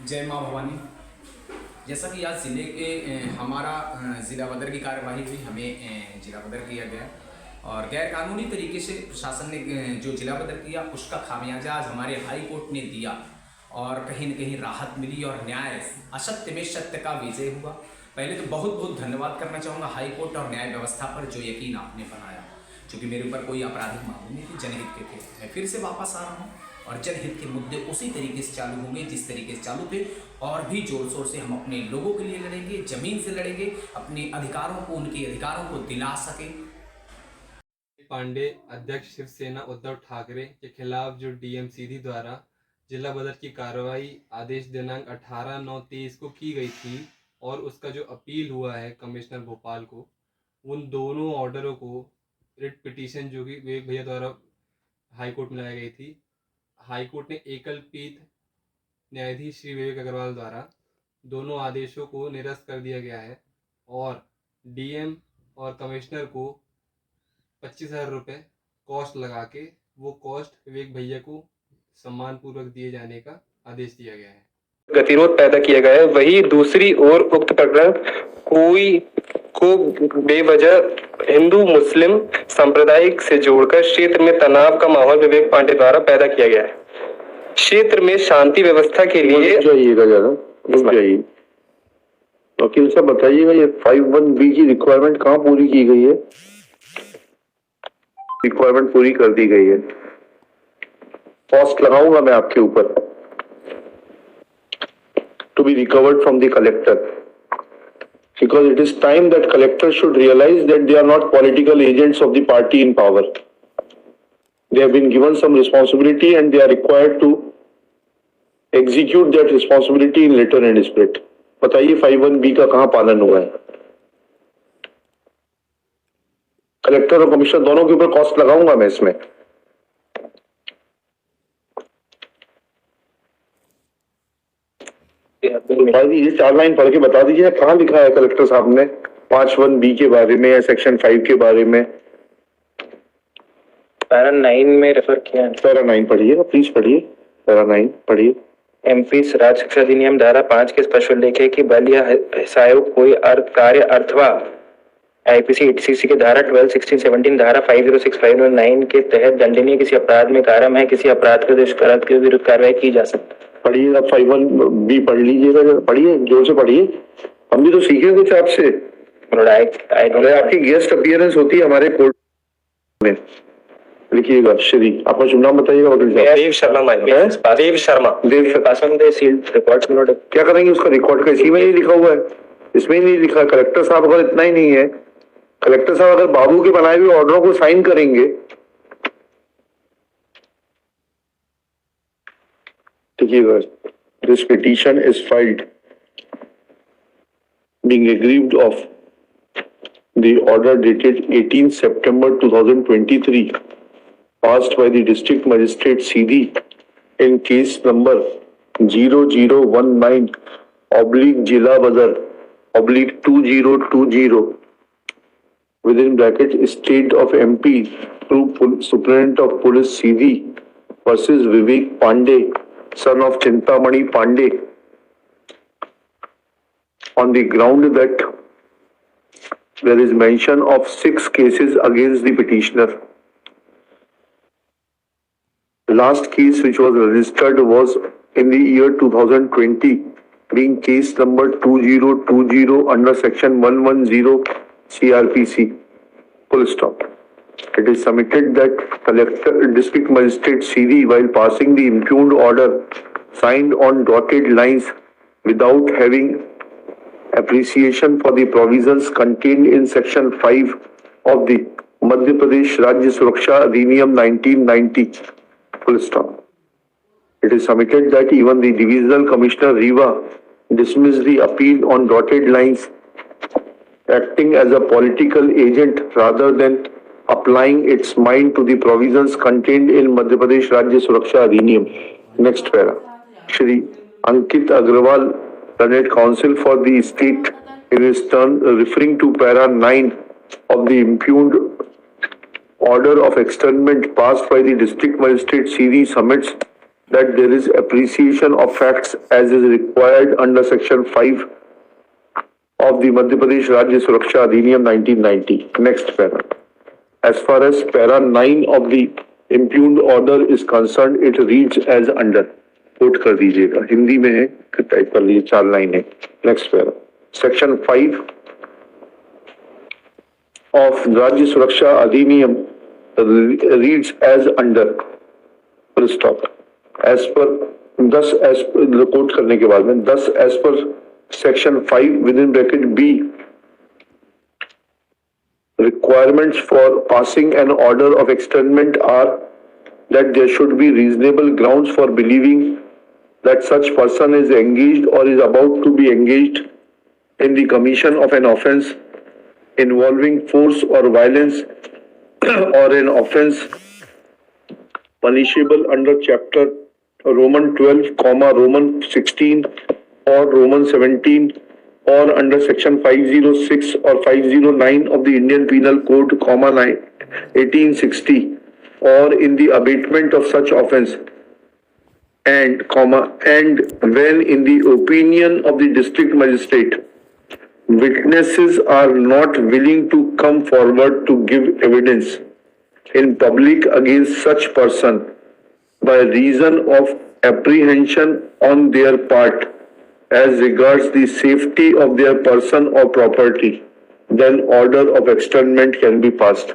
जय माँ भवानी। जैसा कि आज ज़िले के हमारा ज़िला बदर की कार्यवाही हुई, हमें ज़िला बदर किया गया और गैर कानूनी तरीके से प्रशासन ने जो ज़िला बदर किया उसका खामियाजा आज हमारे हाई कोर्ट ने दिया और कहीं न कहीं राहत मिली और न्याय असत्य में सत्य का विजय हुआ। पहले तो बहुत बहुत धन्यवाद करना चाहूँगा हाई कोर्ट और न्याय व्यवस्था पर जो यकीन आपने बनाया, क्योंकि मेरे ऊपर कोई आपराधिक मामले नहीं थे, जनहित के थे। मैं फिर से वापस आ रहा हूँ और जनहित के मुद्दे उसी तरीके से चालू होंगे जिस तरीके से चालू थे, और भी जोर शोर से हम अपने लोगों के लिए लड़ेंगे, जमीन से लड़ेंगे, अपने अधिकारों को, उनके अधिकारों को दिला सके। पांडे अध्यक्ष शिवसेना उद्धव ठाकरे के खिलाफ जो डीएम सीधी द्वारा जिला बदर की कार्रवाई आदेश दिनांक 18/9/23 को की गई थी और उसका जो अपील हुआ है कमिश्नर भोपाल को, उन दोनों ऑर्डरों को रिट पिटीशन जो कि विवेक भैया द्वारा हाई कोर्ट में लाई गई थी, हाई कोर्ट ने एकल पीठ न्यायाधीश श्री विवेक अग्रवाल द्वारा दोनों आदेशों को निरस्त कर दिया गया है और डीएम और कमिश्नर को 25,000 रुपये कॉस्ट लगा के वो कॉस्ट विवेक भैया को सम्मान पूर्वक दिए जाने का आदेश दिया गया है। गतिरोध पैदा किया गया है। वही दूसरी ओर उक्त प्रकरण कोई को बेवजह हिंदू मुस्लिम सांप्रदायिक से जोड़कर क्षेत्र में तनाव का माहौल विवेक पांडे द्वारा पैदा किया गया है। क्षेत्र में शांति व्यवस्था के लिए जाइएगा ज्यादा जाइए। वकील साहब बताइएगा, ये 51B की रिक्वायरमेंट कहाँ पूरी की गई है? रिक्वायरमेंट पूरी कर दी गई है। कॉस्ट लगाऊंगा मैं आपके ऊपर to be recovered from the collector, because it is time that collectors should realize that they are not political agents of the party in power. They have been given some responsibility and they are required to execute that responsibility in letter and spirit. बताइए 51B का कहाँ पालन हुआ है? Collector और commissioner दोनों के ऊपर कॉस्ट लगाऊंगा मैं इसमें। बता दीजिए, 4 लाइन पढ़ के बता दीजिए कहाँ लिखा है कलेक्टर साहब ने 51B के बारे में या सेक्शन 5 के बारे में? पैरा 9 में रेफर किया है। पैरा 9 पढ़िए, प्लीज पढ़िए, पैरा 9 पढ़िए। एमपी राज्य शिक्षा अधिनियम धारा 5 के स्पष्ट उल्लेख है कि बल या सहायक कोई कार्य अथवा आईपीसी 86 के धारा 12, 16, 17, धारा 506, 509 के तहत दंडनीय किसी अपराध में कारम है, किसी अपराध के दुष्कर्म के विरुद्ध कार्रवाई की जा सकती है। पढ़िए, आप 51B पढ़ लीजिएगा, पढ़िए, जोर से पढ़िए, हम भी तो सीखे कुछ आपसे। आपकी गेस्ट अपीयरेंस होती है हमारे कोर्ट में। लिखिएगा, श्री आपका शुभ नाम बताइएगा वकील साहब। देव शर्मा। देव शर्मा। क्या करेंगे उसका रिकॉर्ड का? इसी में नहीं लिखा हुआ है, इसमें नहीं लिखा। कलेक्टर साहब अगर इतना ही नहीं है, कलेक्टर साहब अगर बाबू के बनाए हुए ऑर्डरों को साइन करेंगे, देखिएगा, this petition is filed being aggrieved of the order dated 18 September 2023 passed by the district magistrate CD in case number 0019 oblique Jila Badar oblique 2020 within bracket state of MP through Superintendent of Police CD versus Vivek Pandey, son of Chintamani Pandey, on the ground that there is mention of 6 cases against the petitioner. The last case which was registered was in the year 2020, being case number 2020 under section 110 CRPC. Full stop. It is submitted that Collector District Magistrate CD, while passing the impugned order, signed on dotted lines without having appreciation for the provisions contained in section 5 of the Madhya Pradesh Rajya Suraksha Adhiniyam 1990. Full stop. It is submitted that even the Divisional Commissioner Riva dismissed the appeal on dotted lines, acting as a political agent rather than applying its mind to the provisions contained in Madhya Pradesh Rajya Suraksha Adhiniyam. Next para. Shri Ankit Agrawal, learned counsel for the state, in his turn referring to para 9 of the impugned order of externment passed by the district magistrate CD, submits that there is appreciation of facts as is required under Section 5 of the Madhya Pradesh Rajya Suraksha Adhiniyam 1990. Next para. As far as para 9 of the impugned order is concerned, it reads as under. Quote कर दीजिएगा, हिंदी में है, type कर लीजिए, 4 line है. Next para. Section 5 of Rajya Suraksha Adhiniyam reads as under. Full stop. As per, thus as per, quote करने के बाद में, thus as per section 5 within bracket B, requirements for passing an order of externment are that there should be reasonable grounds for believing that such person is engaged or is about to be engaged in the commission of an offence involving force or violence or an offence punishable under chapter Roman 12, Roman 16 or Roman 17 or under section 506 or 509 of the Indian Penal Code, 1860 or in the abatement of such offence and when in the opinion of the district magistrate witnesses are not willing to come forward to give evidence in public against such person by reason of apprehension on their part as regards the safety of their person or property, then order of externment can be passed.